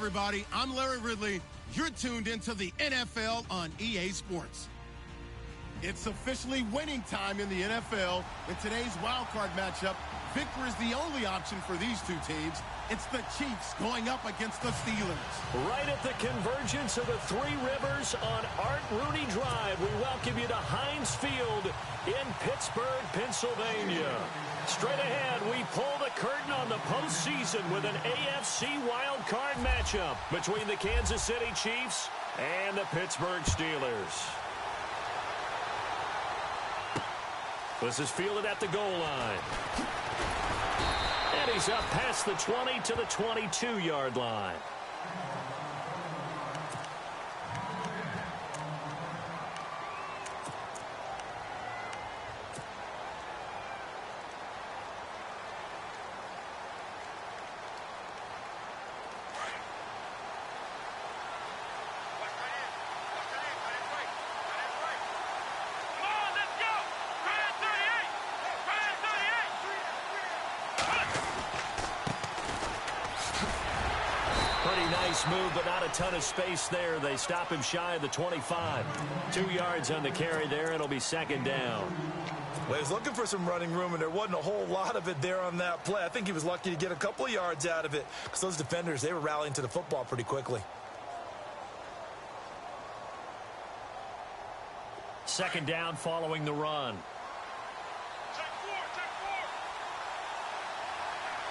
everybody. I'm Larry Ridley. You're tuned into the NFL on EA Sports. It's officially winning time in the NFL. In today's wildcard matchup, victory is the only option for these two teams. It's the Chiefs going up against the Steelers. Right at the convergence of the Three Rivers on Art Rooney Drive, we welcome you to Heinz Field in Pittsburgh, Pennsylvania. Straight ahead, we pull the curtain on the postseason with an AFC wildcard matchup between the Kansas City Chiefs and the Pittsburgh Steelers. This is fielded at the goal line. And he's up past the 20 to the 22-yard line. Nice move, but not a ton of space there. They stop him shy of the 25. 2 yards on the carry there. It'll be second down. Well, he was looking for some running room, and there wasn't a whole lot of it there on that play. I think he was lucky to get a couple of yards out of it because those defenders, they were rallying to the football pretty quickly. Second down following the run.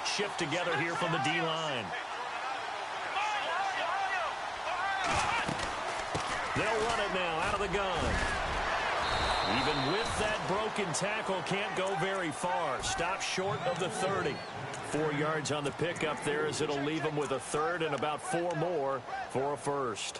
Shift together here from the D-line. They'll run it now out of the gun. Even with that broken tackle, can't go very far. Stop short of the 30. 4 yards on the pickup there as it'll leave them with a third and about 4 more for a first.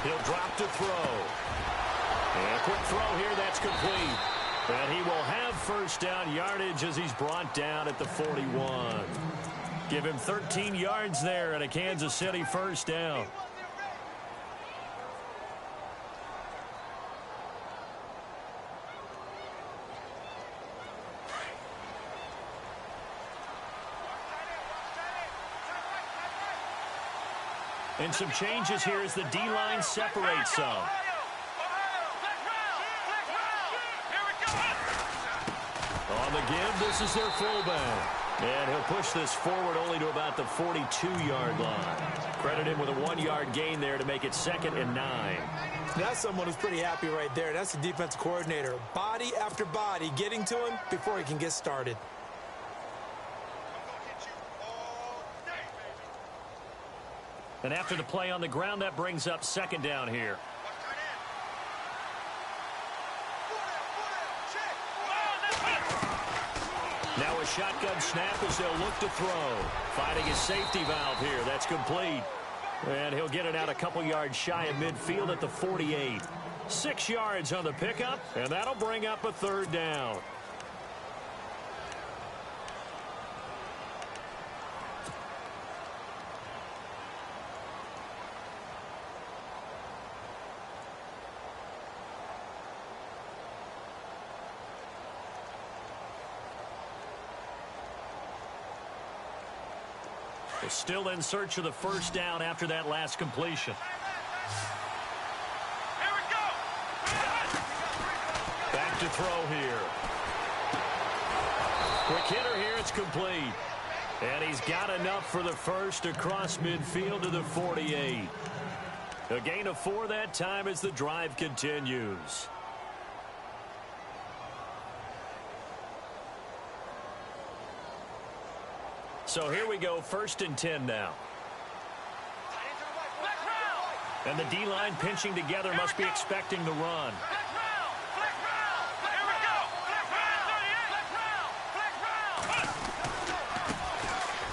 He'll drop to throw. And a quick throw here, that's complete. And he will have first down yardage as he's brought down at the 41. Give him 13 yards there and a Kansas City first down. And some changes here as the D-line separates some. On the give, this is their fullback. And he'll push this forward only to about the 42-yard line. Credit him with a 1-yard gain there to make it 2nd and 9. That's someone who's pretty happy right there. That's the defense coordinator. Body after body getting to him before he can get started. And after the play on the ground, that brings up second down here. Now a shotgun snap as they'll look to throw. Finding his safety valve here. That's complete. And he'll get it out a couple yards shy of midfield at the 48. 6 yards on the pickup, and that'll bring up a third down. Still in search of the first down after that last completion. Here we go. Back to throw here. Quick hitter here, it's complete. And he's got enough for the first across midfield to the 48. A gain of 4 that time as the drive continues. So here we go, 1st and 10 now. And the D-line pinching together must be expecting the run.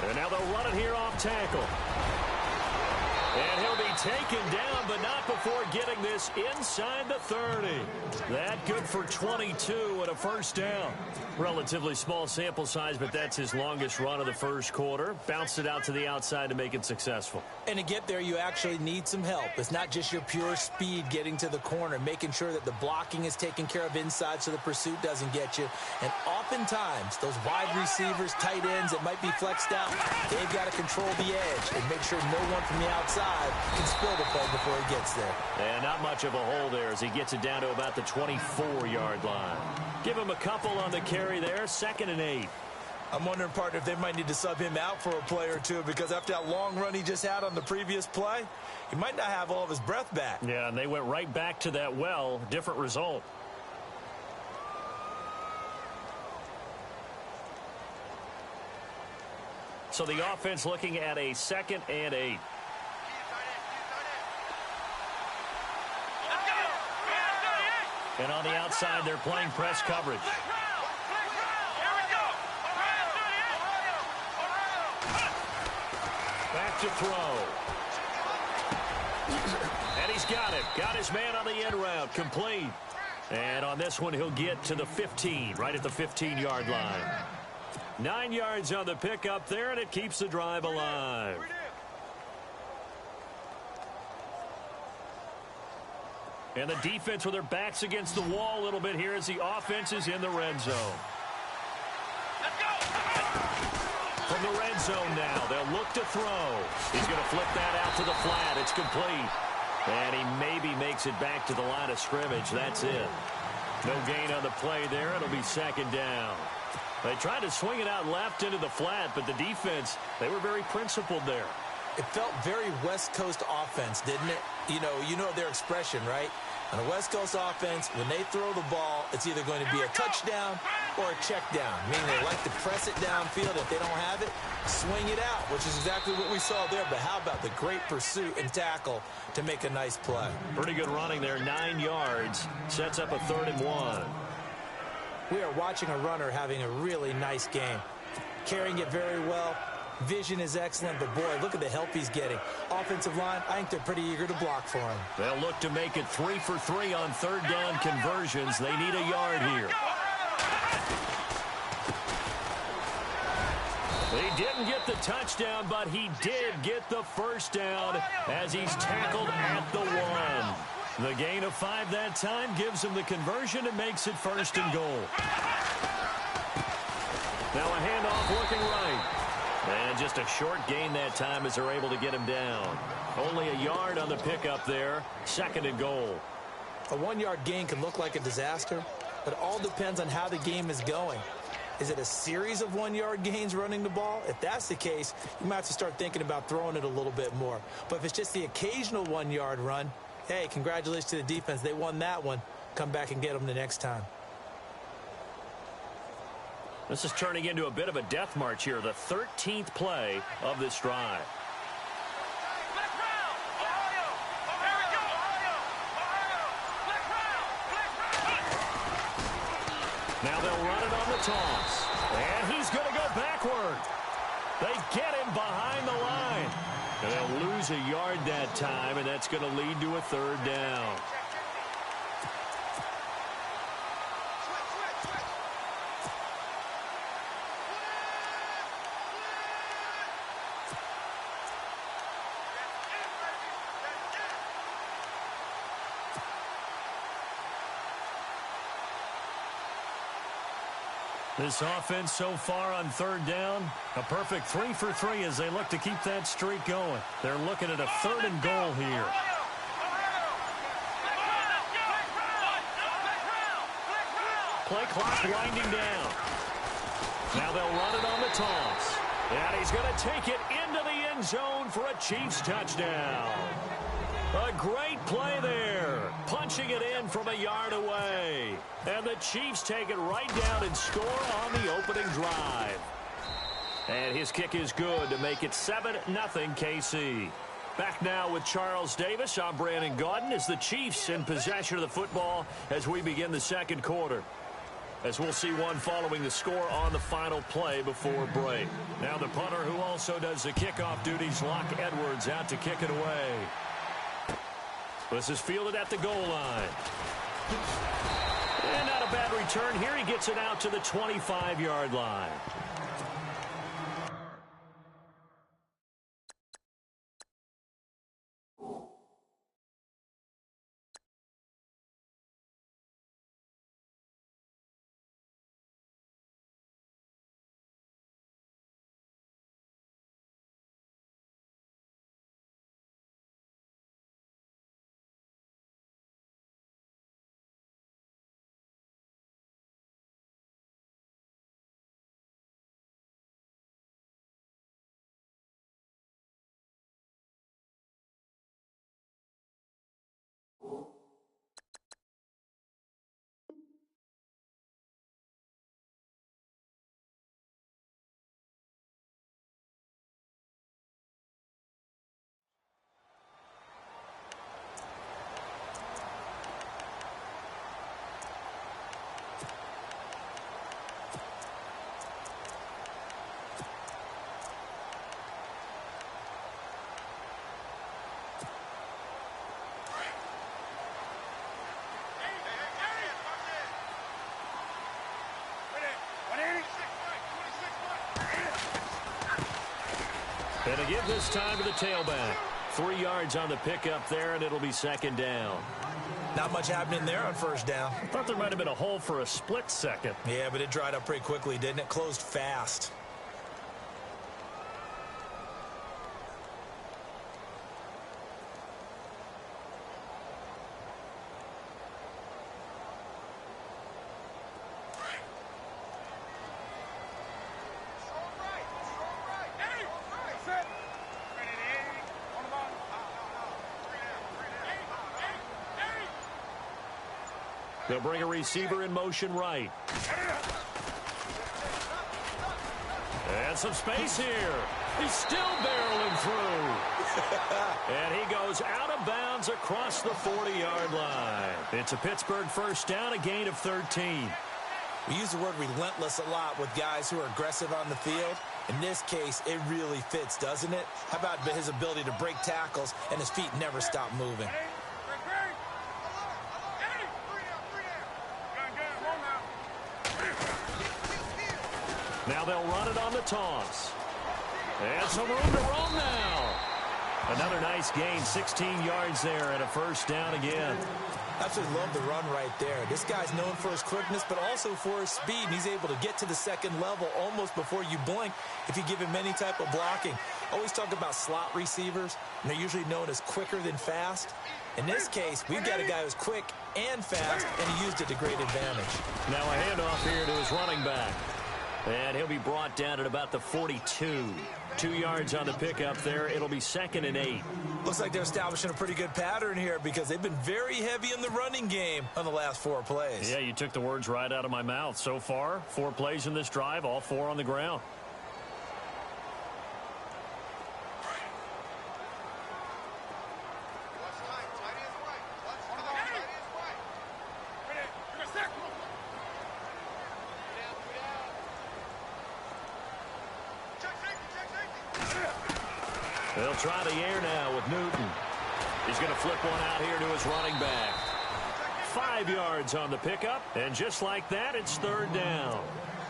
And now they'll run it here off tackle. And he'll be taken down, but not before getting this inside the 30. That good for 22 and a first down. Relatively small sample size, but that's his longest run of the first quarter. Bounced it out to the outside to make it successful. And to get there, you actually need some help. It's not just your pure speed getting to the corner, making sure that the blocking is taken care of inside so the pursuit doesn't get you. And oftentimes, those wide receivers, tight ends that might be flexed out, they've got to control the edge and make sure no one from the outside can spill the play before he gets there. And not much of a hole there as he gets it down to about the 24-yard line. Give him a couple on the carry there, 2nd and 8. I'm wondering, partner, if they might need to sub him out for a play or two, because after that long run he just had on the previous play, he might not have all of his breath back. Yeah, and they went right back to that well. Different result. So the offense looking at a 2nd and 8. And on the outside, they're playing press coverage. Back to throw. And he's got it. Got his man on the end route. Complete. And on this one, he'll get to the 15, right at the 15-yard line. 9 yards on the pickup there, and it keeps the drive alive. And the defense with their backs against the wall a little bit here as the offense is in the red zone. From the red zone now, they'll look to throw. He's going to flip that out to the flat. It's complete. And he maybe makes it back to the line of scrimmage. That's it. No gain on the play there. It'll be 2nd down. They tried to swing it out left into the flat, but the defense, they were very principled there. It felt very West Coast offense, didn't it? You know their expression, right? On a West Coast offense, when they throw the ball, it's either going to be a touchdown or a check down, meaning they like to press it downfield. If they don't have it, swing it out, which is exactly what we saw there. But how about the great pursuit and tackle to make a nice play? Pretty good running there, 9 yards. Sets up a 3rd and 1. We are watching a runner having a really nice game. Carrying it very well. Vision is excellent, but boy, look at the help he's getting. Offensive line, I think they're pretty eager to block for him. They'll look to make it 3 for 3 on 3rd down conversions. They need a yard here. He didn't get the touchdown, but he did get the first down as he's tackled at the 1. The gain of 5 that time gives him the conversion and makes it 1st and goal. Now a handoff looking right. And just a short gain that time as they're able to get him down. Only a yard on the pickup there. 2nd and goal. A 1-yard gain can look like a disaster, but it all depends on how the game is going. Is it a series of 1-yard gains running the ball? If that's the case, you might have to start thinking about throwing it a little bit more. But if it's just the occasional 1-yard run, hey, congratulations to the defense. They won that one. Come back and get them the next time. This is turning into a bit of a death march here, the 13th play of this drive. Now they'll run it on the toss. And he's going to go backward. They get him behind the line. And they'll lose a yard that time, and that's going to lead to a 3rd down. This offense so far on 3rd down, a perfect 3 for 3 as they look to keep that streak going. They're looking at a 3rd and goal here. Play clock winding down. Now they'll run it on the toss. And he's going to take it into the end zone for a Chiefs touchdown. A great play there. Punching it in from a yard away. And the Chiefs take it right down and score on the opening drive. And his kick is good to make it 7-0 KC. Back now with Charles Davis. I'm Brandon Gaudin as the Chiefs in possession of the football as we begin the 2nd quarter. as we'll see one following the score on the final play before break. Now the punter who also does the kickoff duties, Locke Edwards, out to kick it away. This is fielded at the goal line. And not a bad return here. He gets it out to the 25-yard line. And to give this time to the tailback. 3 yards on the pickup there, and it'll be second down. Not much happening there on first down. I thought there might have been a hole for a split second. Yeah, but it dried up pretty quickly, didn't it? Closed fast. They'll bring a receiver in motion right. And some space here. He's still barreling through. And he goes out of bounds across the 40-yard line. It's a Pittsburgh first down, a gain of 13. We use the word relentless a lot with guys who are aggressive on the field. In this case, it really fits, doesn't it? How about his ability to break tackles and his feet never stop moving? Now they'll run it on the toss. And some room to roam now. Another nice gain, 16 yards there and a first down again. Absolutely love the run right there. This guy's known for his quickness, but also for his speed. And he's able to get to the second level almost before you blink if you give him any type of blocking. Always talk about slot receivers, and they're usually known as quicker than fast. In this case, we've got a guy who's quick and fast, and he used it to great advantage. Now a handoff here to his running back. And he'll be brought down at about the 42. 2 yards on the pickup there. It'll be 2nd and 8. Looks like they're establishing a pretty good pattern here because they've been very heavy in the running game on the last 4 plays. Yeah, you took the words right out of my mouth. So far, 4 plays in this drive, all 4 on the ground. They'll try the air now with Newton. He's going to flip one out here to his running back. 5 yards on the pickup, and just like that, it's 3rd down.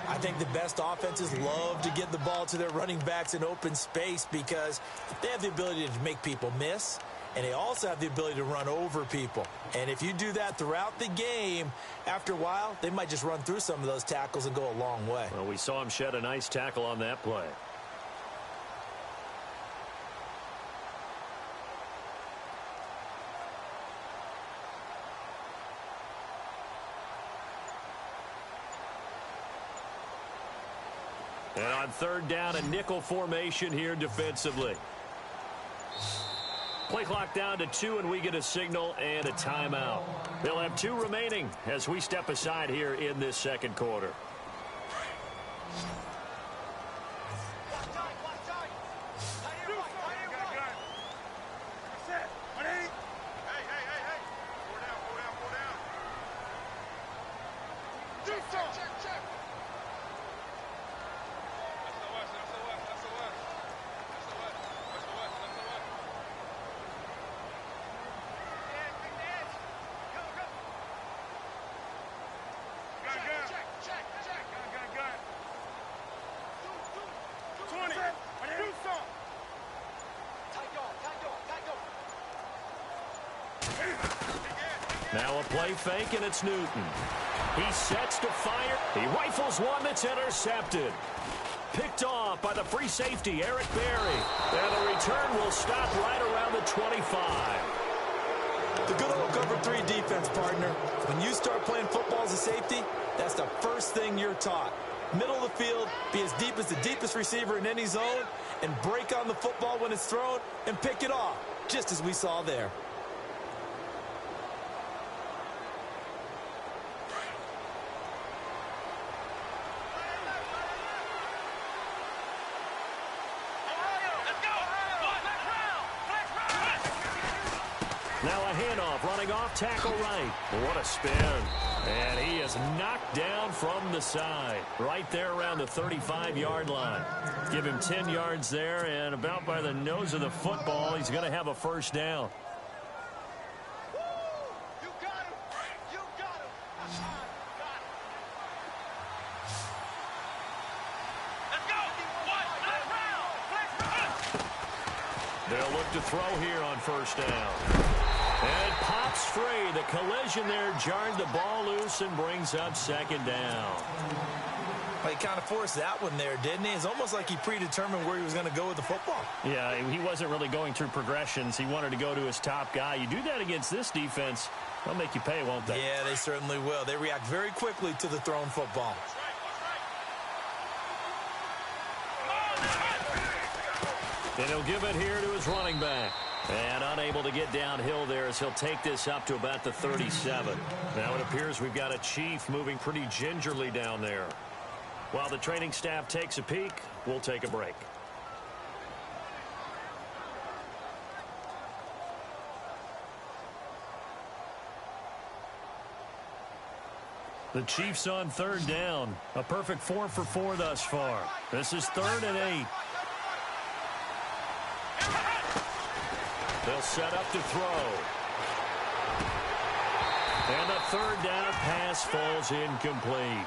I think the best offenses love to get the ball to their running backs in open space because they have the ability to make people miss, and they also have the ability to run over people. And if you do that throughout the game, after a while, they might just run through some of those tackles and go a long way. Well, we saw him shed a nice tackle on that play. And on 3rd down, a nickel formation here defensively. Play clock down to 2, and we get a signal and a timeout. They'll have 2 remaining as we step aside here in this second quarter. Now a play fake, and it's Newton. He sets to fire. He rifles one that's intercepted. Picked off by the free safety, Eric Berry. And the return will stop right around the 25. The good old cover 3 defense, partner. When you start playing football as a safety, that's the first thing you're taught. Middle of the field, be as deep as the deepest receiver in any zone, and break on the football when it's thrown and pick it off, just as we saw there. Now a handoff, running off, tackle right. What a spin. And he is knocked down from the side. Right there around the 35-yard line. Give him 10 yards there, and about by the nose of the football, he's going to have a first down. They'll look to throw here on first down. And pops free. The collision there jarred the ball loose and brings up second down. Well, he kind of forced that one there, didn't he? It's almost like he predetermined where he was going to go with the football. Yeah, he wasn't really going through progressions. He wanted to go to his top guy. You do that against this defense, they'll make you pay, won't they? Yeah, they certainly will. They react very quickly to the thrown football. And he'll give it here to his running back. And unable to get downhill there as he'll take this up to about the 37. Now it appears we've got a Chief moving pretty gingerly down there. While the training staff takes a peek, we'll take a break. The Chiefs on third down. A perfect 4 for 4 thus far. This is 3rd and 8. They'll set up to throw. And the third down pass falls incomplete.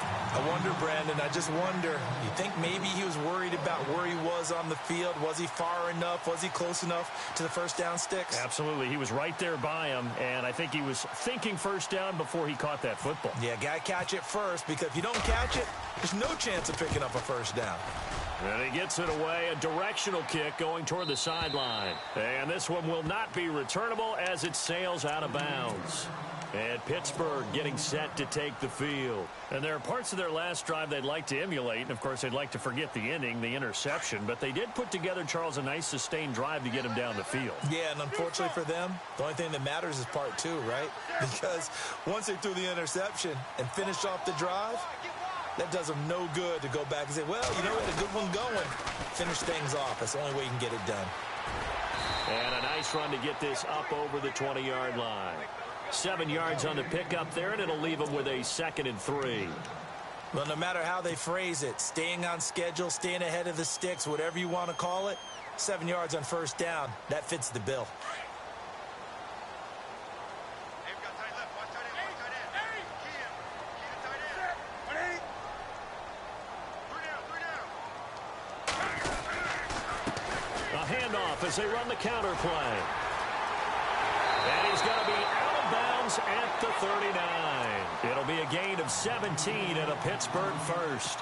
I wonder, Brandon, I just wonder, you think maybe he was worried about where he was on the field? Was he far enough? Was he close enough to the first down sticks? Absolutely. He was right there by him, and I think he was thinking first down before he caught that football. Yeah, got to catch it first, because if you don't catch it, there's no chance of picking up a first down. And he gets it away, a directional kick going toward the sideline. And this one will not be returnable as it sails out of bounds. And Pittsburgh getting set to take the field. And there are parts of their last drive they'd like to emulate. And, of course, they'd like to forget the ending, the interception. But they did put together, Charles, a nice sustained drive to get him down the field. Yeah, and unfortunately for them, the only thing that matters is part 2, right? Because once they threw the interception and finished off the drive, that does them no good to go back and say, well, you know what, a good one going. Finish things off. That's the only way you can get it done. And a nice run to get this up over the 20-yard line. 7 yards on the pickup there, and it'll leave them with a 2nd and 3. Well, no matter how they phrase it, staying on schedule, staying ahead of the sticks, whatever you want to call it, 7 yards on first down, that fits the bill. A handoff as they run the counter play. And he's going to be out of bounds at the 39. It'll be a gain of 17 and a Pittsburgh first.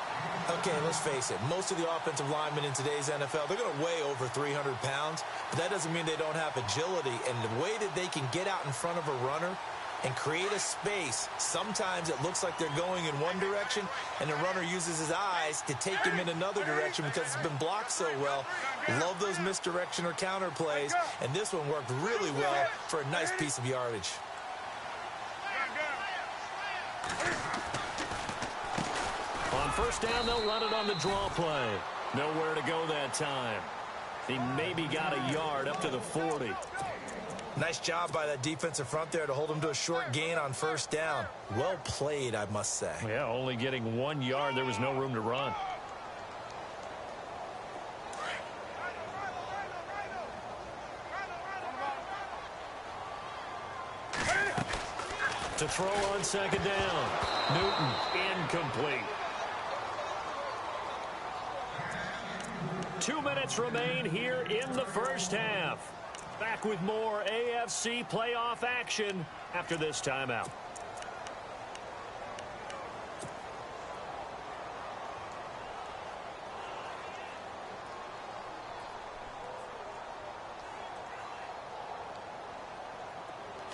Okay, let's face it. Most of the offensive linemen in today's NFL, they're going to weigh over 300 pounds. But that doesn't mean they don't have agility. And the way that they can get out in front of a runner and create a space, sometimes it looks like they're going in one direction, and the runner uses his eyes to take him in another direction because it's been blocked so well. Love those misdirection or counter plays, and this one worked really well for a nice piece of yardage. On first down, they'll run it on the draw play. Nowhere to go that time. He maybe got a yard up to the 40. Nice job by that defensive front there to hold him to a short gain on first down. Well played, I must say. Yeah, only getting 1 yard. There was no room to run. To throw on second down. Newton, incomplete. 2 minutes remain here in the first half. Back with more AFC playoff action after this timeout.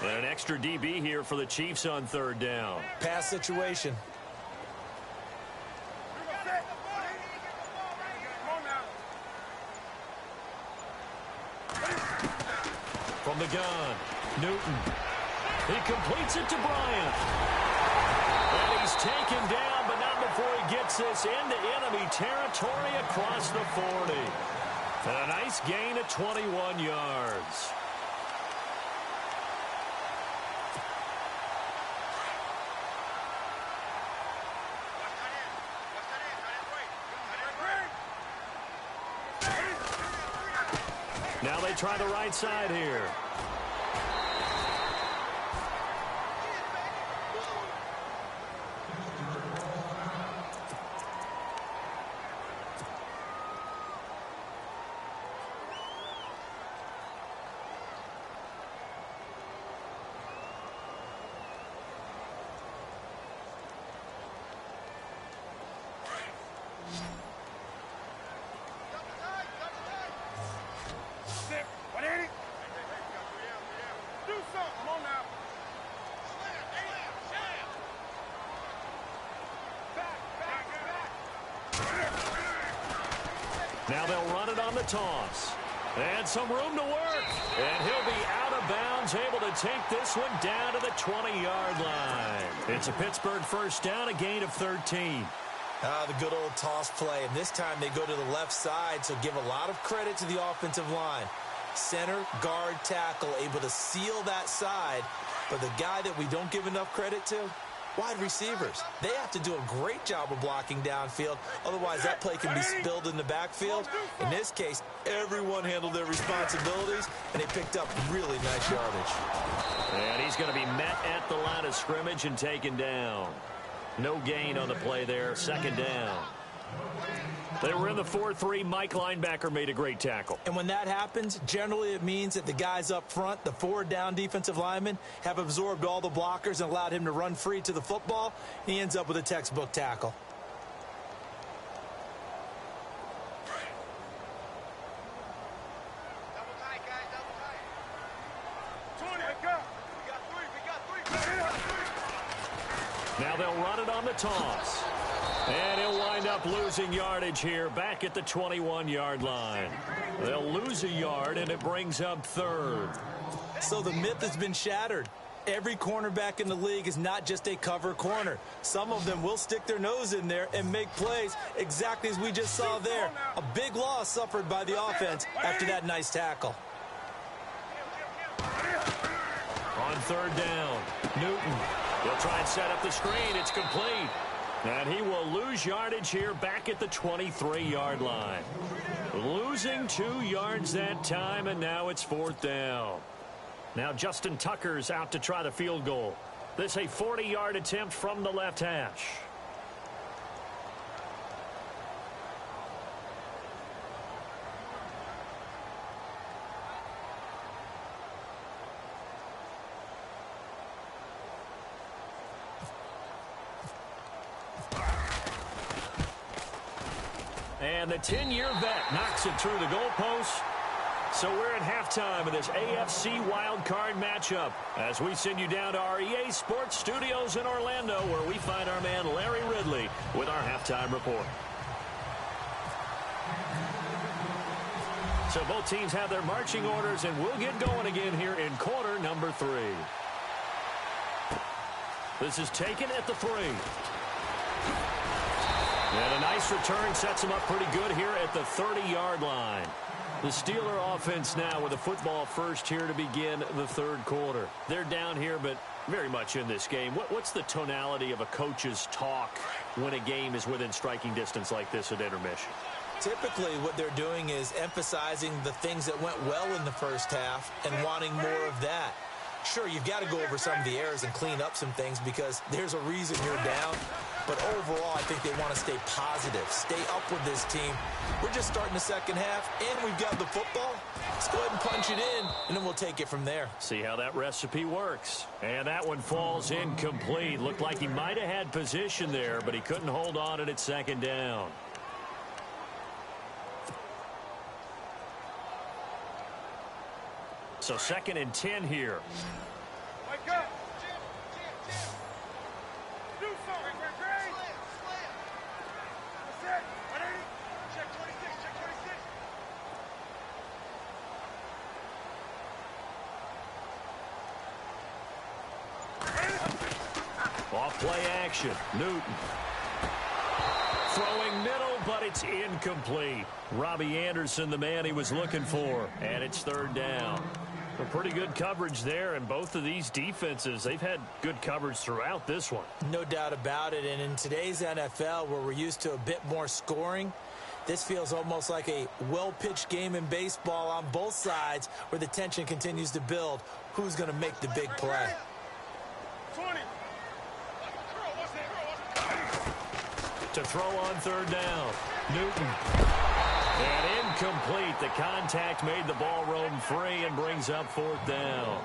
And an extra DB here for the Chiefs on third down. Pass situation. From the gun, Newton. He completes it to Bryant. And he's taken down, but not before he gets this into enemy territory across the 40. And a nice gain of 21 yards. Now they try the right side here. Now they'll run it on the toss. And some room to work. And he'll be out of bounds, able to take this one down to the 20-yard line. It's a Pittsburgh first down, a gain of 13. The good old toss play. And this time they go to the left side, so give a lot of credit to the offensive line. Center, guard, tackle, able to seal that side. But the guy that we don't give enough credit to, wide receivers. They have to do a great job of blocking downfield. Otherwise, that play can be spilled in the backfield. In this case, everyone handled their responsibilities, and they picked up really nice yardage. And he's going to be met at the line of scrimmage and taken down. No gain on the play there. Second down. They were in the 4-3. Mike linebacker made a great tackle. And when that happens, generally it means that the guys up front, the forward down defensive linemen, have absorbed all the blockers and allowed him to run free to the football. He ends up with a textbook tackle. Now they'll run it on the toss. And he'll wind up losing yardage here back at the 21-yard line. They'll lose a yard, and it brings up third. So the myth has been shattered. Every cornerback in the league is not just a cover corner. Some of them will stick their nose in there and make plays exactly as we just saw there. A big loss suffered by the offense after that nice tackle. On third down, Newton. He'll try and set up the screen. It's complete. And he will lose yardage here back at the 23-yard line. Losing 2 yards that time, and now it's fourth down. Now Justin Tucker's out to try the field goal. This a 40-yard attempt from the left hash. And the 10-year vet knocks it through the goalpost. So we're at halftime of this AFC wildcard matchup as we send you down to our EA Sports Studios in Orlando, where we find our man Larry Ridley with our halftime report. So both teams have their marching orders, and we'll get going again here in quarter number 3. This is taken at the 3. And a nice return sets him up pretty good here at the 30-yard line. The Steeler offense now with the football first here to begin the third quarter. They're down here, but very much in this game. What's the tonality of a coach's talk when a game is within striking distance like this at intermission? Typically, what they're doing is emphasizing the things that went well in the first half and wanting more of that. Sure, you've got to go over some of the errors and clean up some things because there's a reason you're down. But overall, I think they want to stay positive, stay up with this team. We're just starting the second half, and we've got the football. Let's go ahead and punch it in, and then we'll take it from there. See how that recipe works. And that one falls incomplete. Looked like he might have had position there, but he couldn't hold on it at second down. So 2nd and 10 here. Wake up! Do something, Gray! That's it! Ready? Check 26, check 26. Off play action. Newton. Throwing middle, but it's incomplete. Robbie Anderson, the man he was looking for. And it's 3rd down. A pretty good coverage there, and both of these defenses, they've had good coverage throughout this one. No doubt about it, and in today's NFL, where we're used to a bit more scoring, this feels almost like a well-pitched game in baseball on both sides where the tension continues to build. Who's going to make the big play? 20. To throw on 3rd down. Newton. And incomplete. The contact made the ball roam free and brings up 4th down.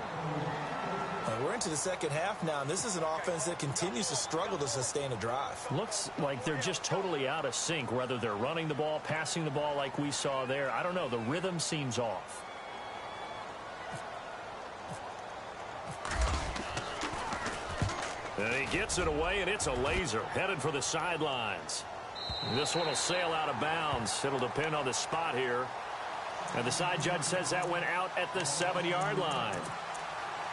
We're into the second half now, and this is an offense that continues to struggle to sustain a drive. Looks like they're just totally out of sync, whether they're running the ball, passing the ball like we saw there. I don't know. The rhythm seems off. And he gets it away, and it's a laser headed for the sidelines. This one will sail out of bounds. It'll depend on the spot here. And the side judge says that went out at the 7-yard line.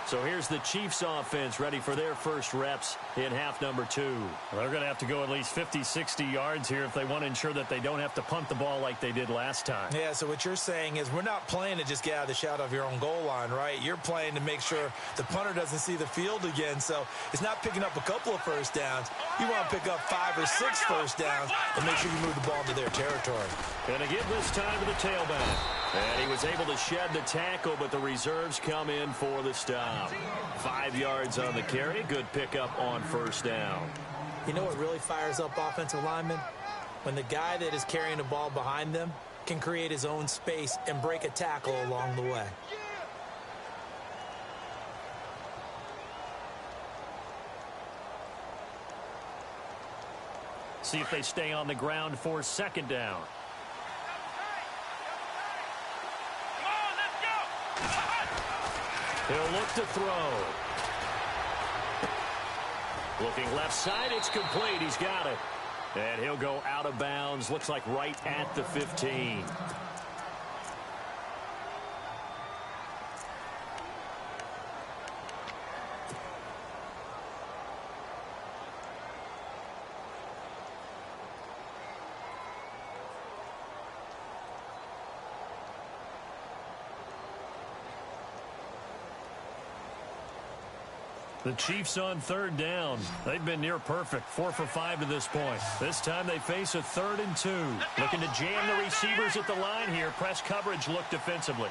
So here's the Chiefs offense ready for their first reps in half number 2. They're going to have to go at least 50, 60 yards here if they want to ensure that they don't have to punt the ball like they did last time. Yeah, so what you're saying is we're not playing to just get out of the shadow of your own goal line, right? You're playing to make sure the punter doesn't see the field again. So it's not picking up a couple of first downs. You want to pick up 5 or 6 first downs and make sure you move the ball into their territory. And to give this time to the tailback. And he was able to shed the tackle, but the reserves come in for the stop. 5 yards on the carry. Good pickup on first down. You know what really fires up offensive linemen? When the guy that is carrying the ball behind them can create his own space and break a tackle along the way. See if they stay on the ground for 2nd down. He'll look to throw. Looking left side, it's complete. He's got it. And he'll go out of bounds. Looks like right at the 15. The Chiefs on 3rd down. They've been near perfect, 4 for 5 to this point. This time they face a 3rd and 2. Looking to jam the receivers at the line here. Press coverage look defensively.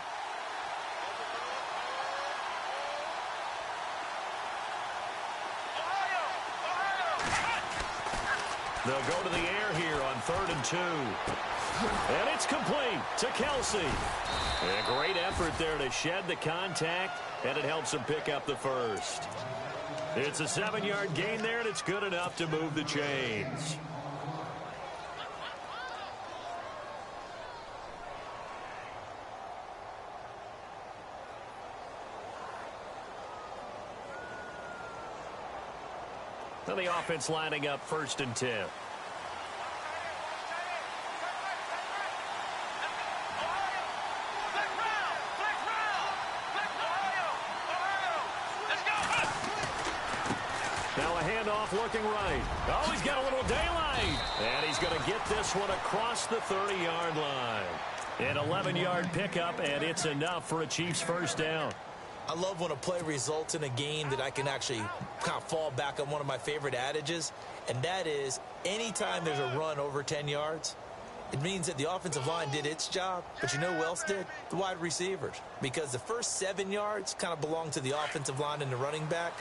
They'll go to the air here on 3rd and 2. And it's complete to Kelsey. A great effort there to shed the contact, and it helps him pick up the first. It's a 7-yard gain there, and it's good enough to move the chains. Now the offense lining up 1st and 10. Looking right. Oh, he's got a little daylight. And he's going to get this one across the 30-yard line. An 11-yard pickup, and it's enough for a Chiefs first down. I love when a play results in a game that I can actually kind of fall back on one of my favorite adages, and that is anytime there's a run over 10 yards, it means that the offensive line did its job, but you know who else did? The wide receivers. Because the first 7 yards kind of belong to the offensive line and the running back.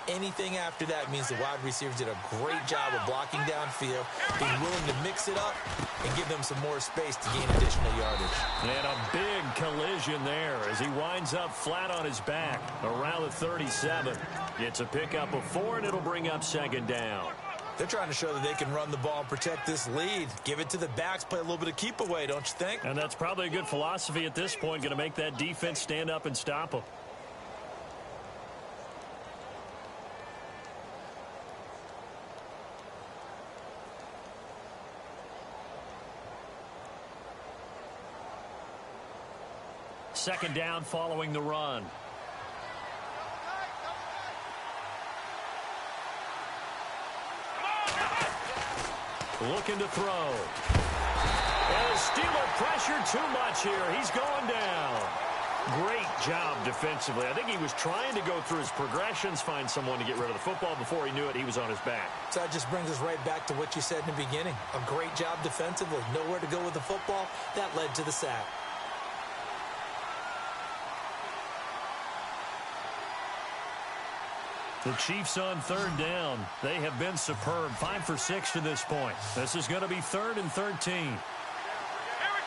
Anything after that means the wide receivers did a great job of blocking downfield, being willing to mix it up, and give them some more space to gain additional yardage. And a big collision there as he winds up flat on his back around the 37. It's a pickup of 4, and it'll bring up second down. They're trying to show that they can run the ball and protect this lead. Give it to the backs, play a little bit of keep away, don't you think? And that's probably a good philosophy at this point, going to make that defense stand up and stop them. Second down following the run. Looking to throw. And Steeler pressure too much here. He's going down. Great job defensively. I think he was trying to go through his progressions, find someone to get rid of the football. Before he knew it, he was on his back. So that just brings us right back to what you said in the beginning. A great job defensively. Nowhere to go with the football. That led to the sack. The Chiefs on third down. They have been superb. 5 for 6 to this point. This is going to be 3rd and 13. Here we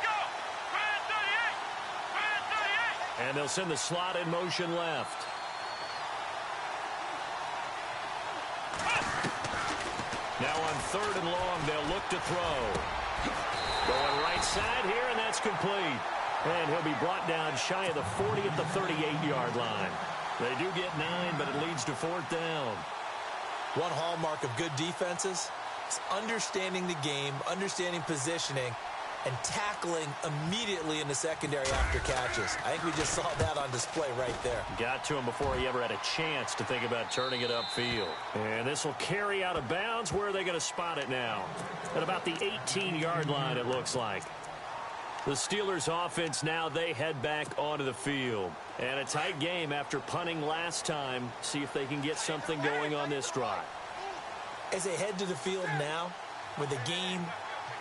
go. 38. And they'll send the slot in motion left. Now on 3rd and long, they'll look to throw. Going right side here, and that's complete. And he'll be brought down shy of the 40 at the 38-yard line. They do get 9, but it leads to 4th down. One hallmark of good defenses is understanding the game, understanding positioning, and tackling immediately in the secondary after catches. I think we just saw that on display right there. Got to him before he ever had a chance to think about turning it upfield. And this will carry out of bounds. Where are they going to spot it now? At about the 18-yard line, it looks like. The Steelers offense now, they head back onto the field. And a tight game after punting last time. See if they can get something going on this drive. As they head to the field now, with the game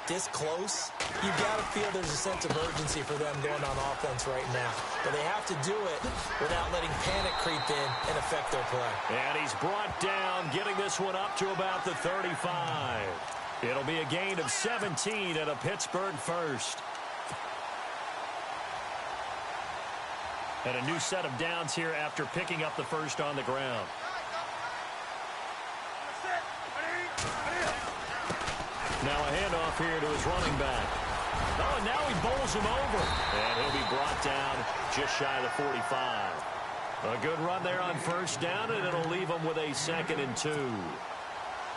this close, you've got to feel there's a sense of urgency for them going on offense right now. But they have to do it without letting panic creep in and affect their play. And he's brought down, getting this one up to about the 35. It'll be a gain of 17 and a Pittsburgh first. And a new set of downs here after picking up the first on the ground. Now a handoff here to his running back. Oh, and now he bowls him over. And he'll be brought down just shy of the 45. A good run there on first down, and it'll leave him with a 2nd and 2.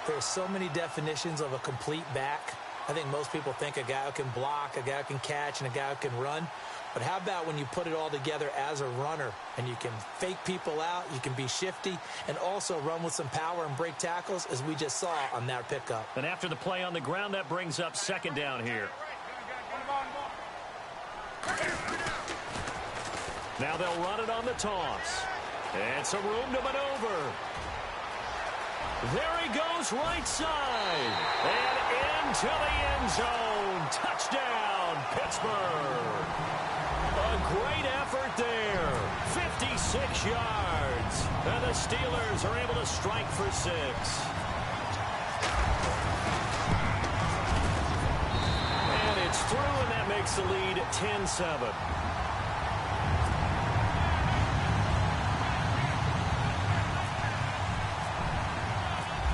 There's so many definitions of a complete back. I think most people think a guy who can block, a guy who can catch, and a guy who can run. But how about when you put it all together as a runner and you can fake people out, you can be shifty, and also run with some power and break tackles, as we just saw on that pickup. And after the play on the ground, that brings up 2nd down here. Now they'll run it on the toss. And some room to maneuver. There he goes right side. And into the end zone. Touchdown, Pittsburgh. A great effort there. 56 yards. And the Steelers are able to strike for 6. And it's through, and that makes the lead 10-7.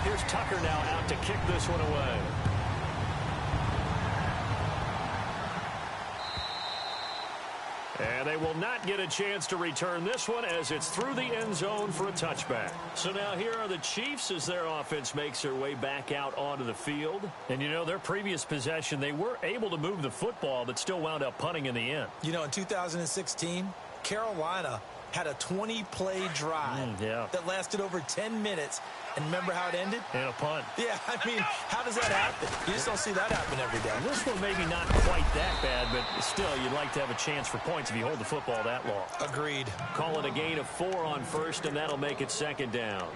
Here's Tucker now out to kick this one away. And they will not get a chance to return this one as it's through the end zone for a touchback. So now here are the Chiefs as their offense makes their way back out onto the field. And, you know, their previous possession, they were able to move the football but still wound up punting in the end. You know, in 2016, Carolina had a 20-play drive that lasted over 10 minutes. And remember how it ended? And a punt. Yeah, I mean, how does that happen? You just don't see that happen every day. This one maybe not quite that bad, but still, you'd like to have a chance for points if you hold the football that long. Agreed. Call it a gain of 4 on first, and that'll make it second down.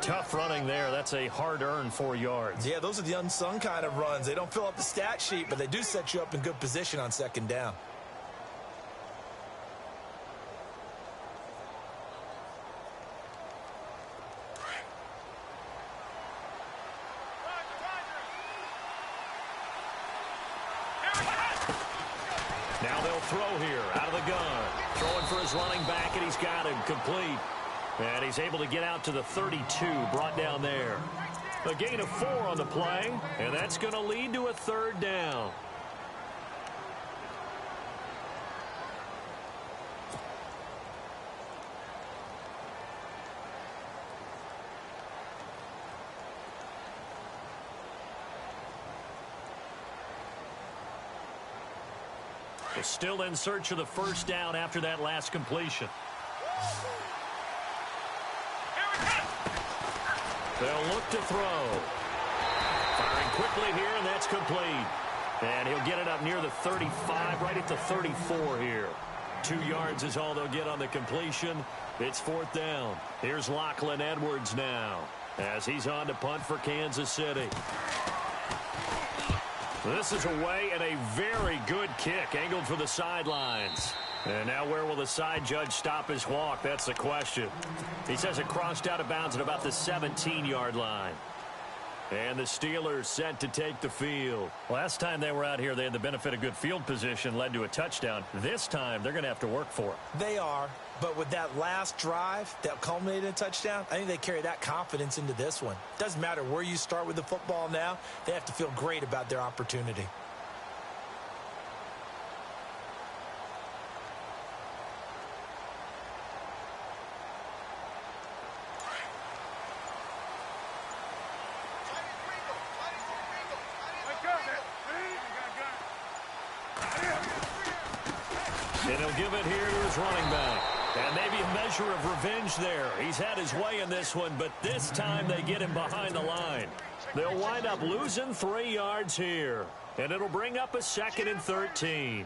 Tough running there. That's a hard-earned 4 yards. Yeah, those are the unsung kind of runs. They don't fill up the stat sheet, but they do set you up in good position on second down. Now they'll throw here out of the gun. Throwing for his running back, and he's got him complete. And he's able to get out to the 32, brought down there. A gain of 4 on the play, and that's going to lead to a third down. They're still in search of the first down after that last completion. They'll look to throw. Firing quickly here, and that's complete. And he'll get it up near the 35, right at the 34 here. 2 yards is all they'll get on the completion. It's fourth down. Here's Lachlan Edwards now as he's on to punt for Kansas City. This is away, and a very good kick angled for the sidelines. And now where will the side judge stop his walk? That's the question. He says it crossed out of bounds at about the 17-yard line. And the Steelers set to take the field. Last time they were out here, they had the benefit of good field position, led to a touchdown. This time, they're going to have to work for it. They are, but with that last drive that culminated in a touchdown, I think they carry that confidence into this one. Doesn't matter where you start with the football now, they have to feel great about their opportunity. And he'll give it here to his running back. And maybe a measure of revenge there. He's had his way in this one, but this time they get him behind the line. They'll wind up losing 3 yards here. And it'll bring up a 2nd and 13.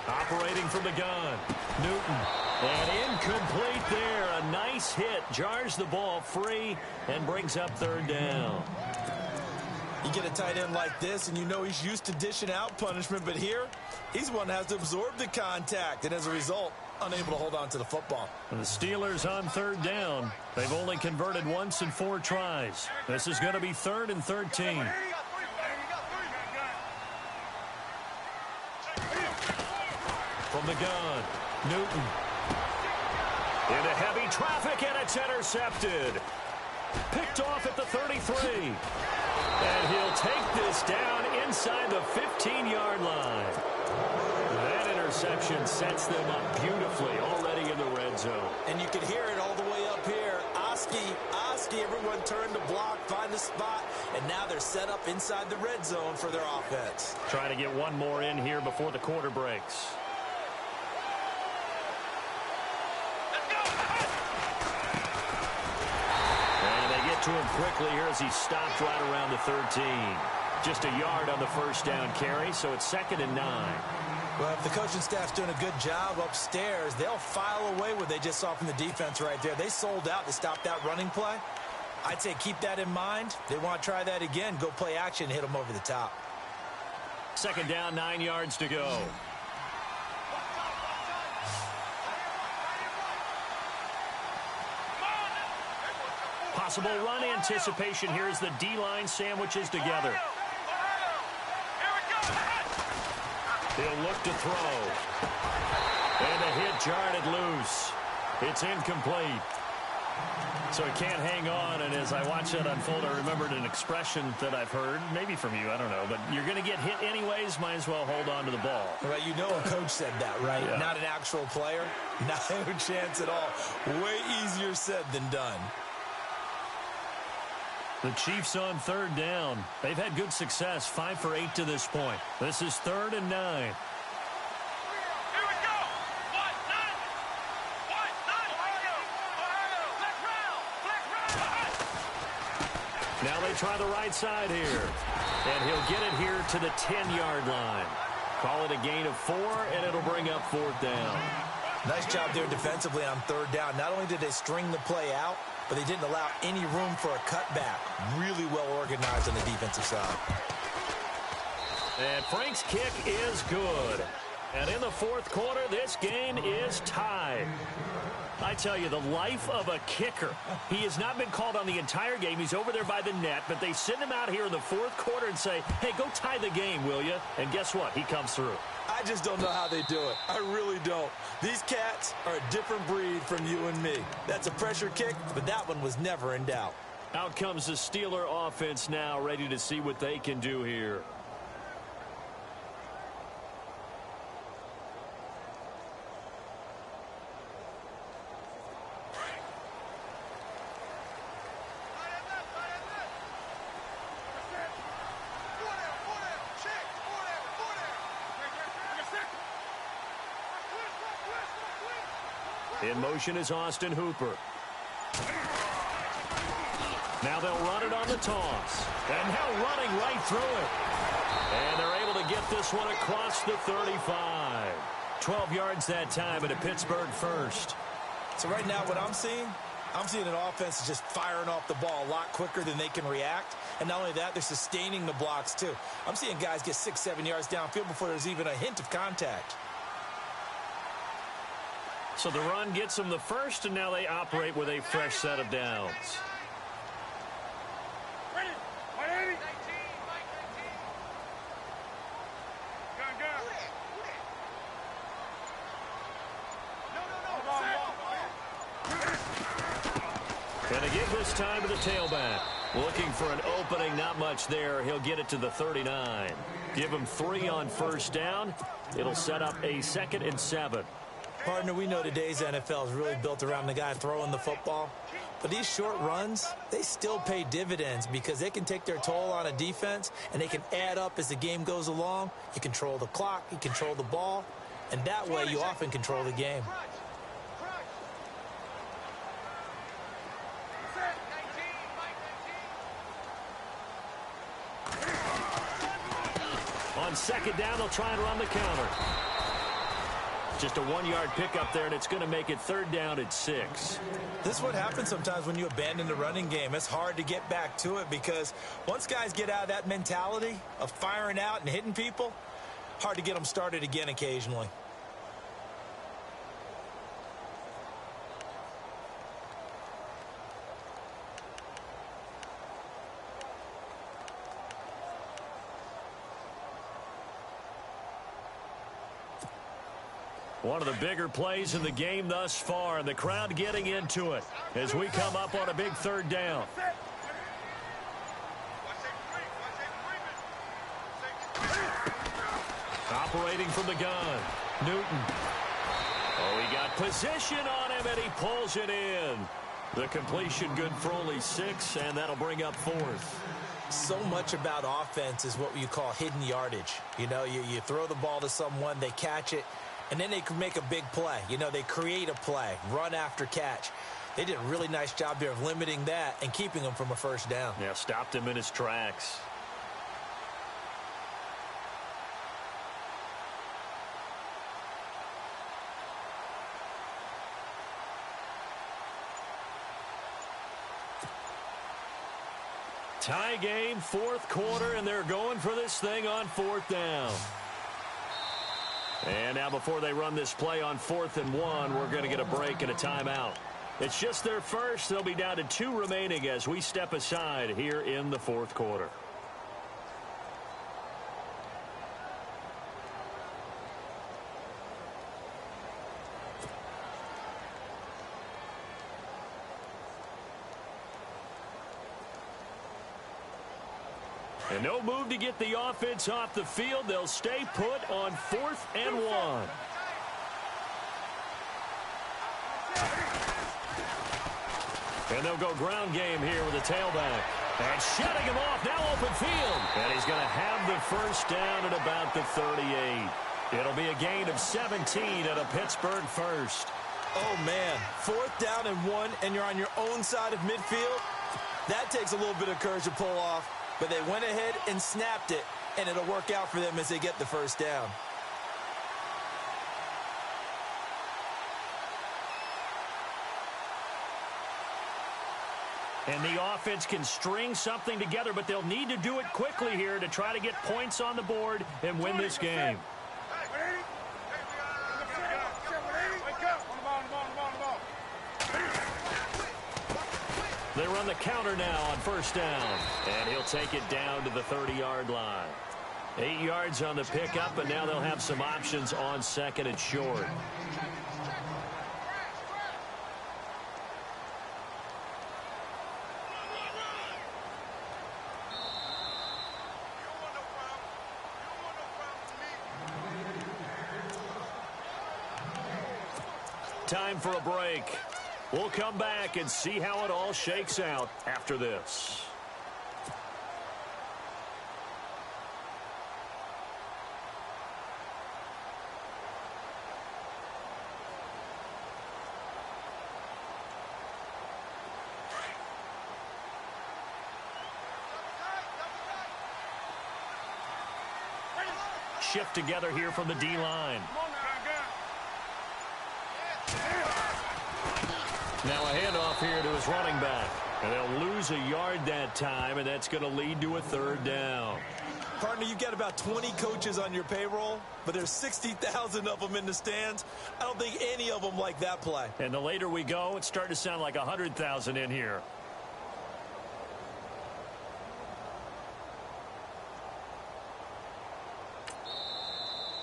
Operating from the gun, Newton. And incomplete there. A nice hit. Jars the ball free and brings up third down. You get a tight end like this, and you know he's used to dishing out punishment, but here, he's one that has to absorb the contact, and as a result, unable to hold on to the football. And the Steelers on third down. They've only converted once in 4 tries. This is going to be 3rd and 13. From the gun, Newton. Into heavy traffic, and it's intercepted. Picked off at the 33. And he'll take this down inside the 15-yard line. That interception sets them up beautifully already in the red zone. And you can hear it all the way up here. Oski, everyone turned to block, find a spot, and now they're set up inside the red zone for their offense. Trying to get one more in here before the quarter breaks. To him quickly here as he stopped right around the 13. Just a yard on the first down carry, so it's 2nd and 9. Well, if the coaching staff's doing a good job upstairs, they'll file away what they just saw from the defense right there. They sold out to stop that running play. I'd say keep that in mind. They want to try that again. Go play action, hit them over the top. 2nd down, 9 yards to go. Possible run anticipation here as the D-line sandwiches together. He'll look to throw. And the hit jarred it loose. It's incomplete. So he can't hang on, and as I watch that unfold, I remembered an expression that I've heard, maybe from you, I don't know, but you're going to get hit anyways, might as well hold on to the ball. Right, you know a coach said that, right? Yeah. Not an actual player. No chance at all. Way easier said than done. The Chiefs on third down. They've had good success, 5 for 8 to this point. This is 3rd and 9. Now they try the right side here. And he'll get it here to the 10-yard line. Call it a gain of 4, and it'll bring up 4th down. Nice job there defensively on 3rd down. Not only did they string the play out, but they didn't allow any room for a cutback. Really well organized on the defensive side. And Frank's kick is good. And in the 4th quarter, this game is tied. I tell you, the life of a kicker. He has not been called on the entire game. He's over there by the net, but they send him out here in the 4th quarter and say, hey, go tie the game, will you? And guess what? He comes through. I just don't know how they do it. I really don't. These cats are a different breed from you and me. That's a pressure kick, but that one was never in doubt. Out comes the Steeler offense now, ready to see what they can do here. In motion is Austin Hooper. Now they'll run it on the toss. And now running right through it. And they're able to get this one across the 35. 12 yards that time and a Pittsburgh first. So right now what I'm seeing an offense is just firing off the ball a lot quicker than they can react. And not only that, they're sustaining the blocks too. I'm seeing guys get 6-7 yards downfield before there's even a hint of contact. So the run gets them the first, and now they operate with a fresh set of downs. Ready? Ready? 19. Going to give this time to the tailback. Looking for an opening, not much there. He'll get it to the 39. Give him 3 on first down. It'll set up a 2nd and 7. Partner, we know today's NFL is really built around the guy throwing the football. But these short runs, they still pay dividends because they can take their toll on a defense and they can add up as the game goes along. You control the clock, you control the ball, and that way you often control the game. On 2nd down, they'll try and run the counter. Just a 1-yard pickup there, and it's going to make it 3rd down at 6. This is what happens sometimes when you abandon the running game. It's hard to get back to it because once guys get out of that mentality of firing out and hitting people, hard to get them started again occasionally. One of the bigger plays in the game thus far, and the crowd getting into it as we come up on a big 3rd down. Operating from the gun, Newton. Oh, he got position on him, and he pulls it in. The completion good for only 6, and that'll bring up 4th. So much about offense is what you call hidden yardage. You know, you throw the ball to someone, they catch it, and then they can make a big play. You know, they create a play, run after catch. They did a really nice job there of limiting that and keeping him from a first down. Yeah, stopped him in his tracks. Tie game, 4th quarter, and they're going for this thing on 4th down. And now before they run this play on 4th and 1, we're going to get a break and a timeout. It's just their first. They'll be down to 2 remaining as we step aside here in the 4th quarter. And no move to get the offense off the field. They'll stay put on 4th and 1. And they'll go ground game here with a tailback. And shutting him off, now open field. And he's going to have the first down at about the 38. It'll be a gain of 17 at a Pittsburgh first. Oh, man. 4th down and 1, and you're on your own side of midfield. That takes a little bit of courage to pull off. But they went ahead and snapped it, and it'll work out for them as they get the first down. And the offense can string something together, but they'll need to do it quickly here to try to get points on the board and win this game. They run the counter now on first down. And he'll take it down to the 30-yard line. 8 yards on the pickup, and now they'll have some options on second and short. Time for a break. We'll come back and see how it all shakes out after this. Shift together here from the D-line. Now a handoff here to his running back. And they'll lose a yard that time, and that's going to lead to a 3rd down. Partner, you've got about 20 coaches on your payroll, but there's 60,000 of them in the stands. I don't think any of them like that play. And the later we go, it's starting to sound like 100,000 in here.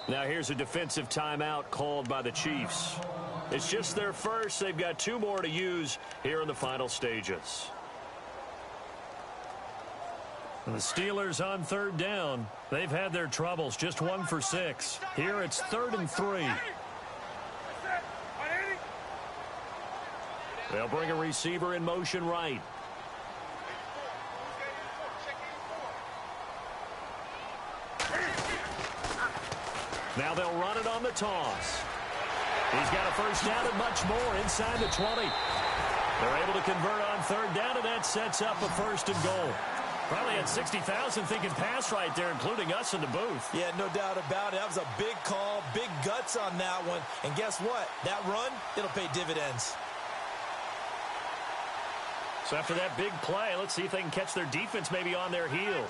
Now here's a defensive timeout called by the Chiefs. It's just their first. They've got 2 more to use here in the final stages. And the Steelers on 3rd down. They've had their troubles, just 1 for 6. Here it's 3rd and 3. They'll bring a receiver in motion right. Now they'll run it on the toss. He's got a first down and much more inside the 20. They're able to convert on 3rd down, and that sets up a 1st and goal. Probably had 60,000 thinking pass right there, including us in the booth. Yeah, no doubt about it. That was a big call, big guts on that one. And guess what? That run, it'll pay dividends. So after that big play, let's see if they can catch their defense maybe on their heels.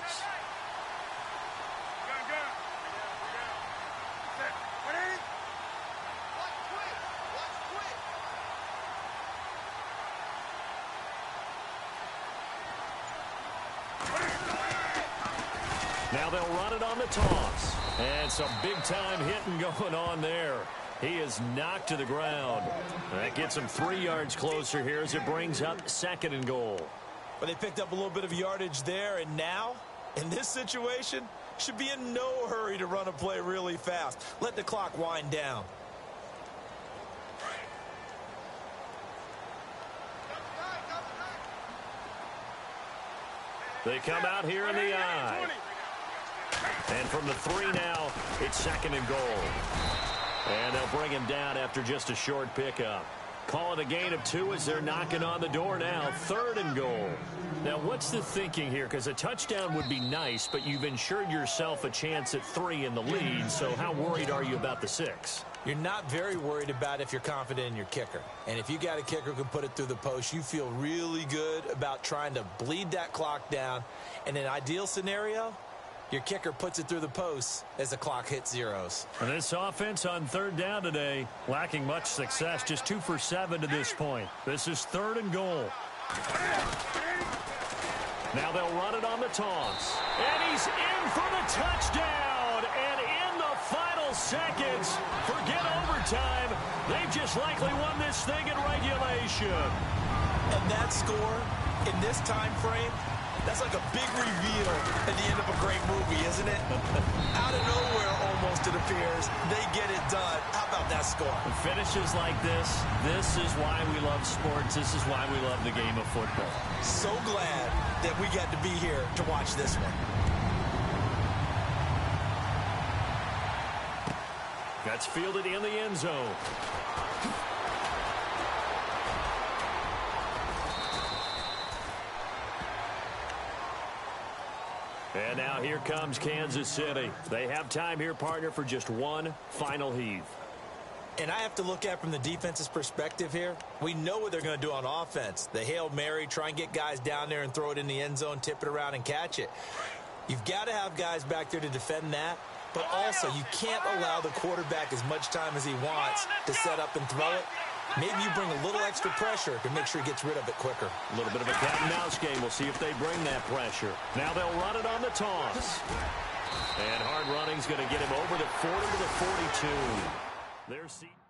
Now they'll run it on the toss. And some big-time hitting going on there. He is knocked to the ground. That gets him 3 yards closer here as it brings up 2nd and goal. But they picked up a little bit of yardage there, and now, in this situation, should be in no hurry to run a play really fast. Let the clock wind down. They come out here in the eye. And from the 3 now, it's 2nd and goal. And they'll bring him down after just a short pickup. Call it a gain of 2 as they're knocking on the door now. 3rd and goal. Now, what's the thinking here? Because a touchdown would be nice, but you've ensured yourself a chance at 3 in the lead. So how worried are you about the 6? You're not very worried about if you're confident in your kicker. And if you got a kicker who can put it through the post, you feel really good about trying to bleed that clock down. In an ideal scenario, your kicker puts it through the post as the clock hits zeros. And this offense on 3rd down today, lacking much success, just 2 for 7 to this point. This is 3rd and goal. Now they'll run it on the toss. And he's in for the touchdown. And in the final seconds, forget overtime. They've just likely won this thing in regulation. And that score in this time frame, That's like a big reveal at the end of a great movie, isn't it? Out of nowhere, almost, it appears. They get it done. How about that score? Finishes like this is why we love sports. This is why we love the game of football. So glad that we got to be here to watch this one. That's fielded in the end zone. And now here comes Kansas City. They have time here, partner, for just one final heave. And I have to look at it from the defense's perspective here. We know what they're going to do on offense. The Hail Mary, try and get guys down there and throw it in the end zone, tip it around and catch it. You've got to have guys back there to defend that. But also, you can't allow the quarterback as much time as he wants to set up and throw it. Maybe you bring a little extra pressure to make sure he gets rid of it quicker. A little bit of a cat and mouse game. We'll see if they bring that pressure. Now they'll run it on the toss. And hard running's going to get him over the 40 to the 42. Their seat.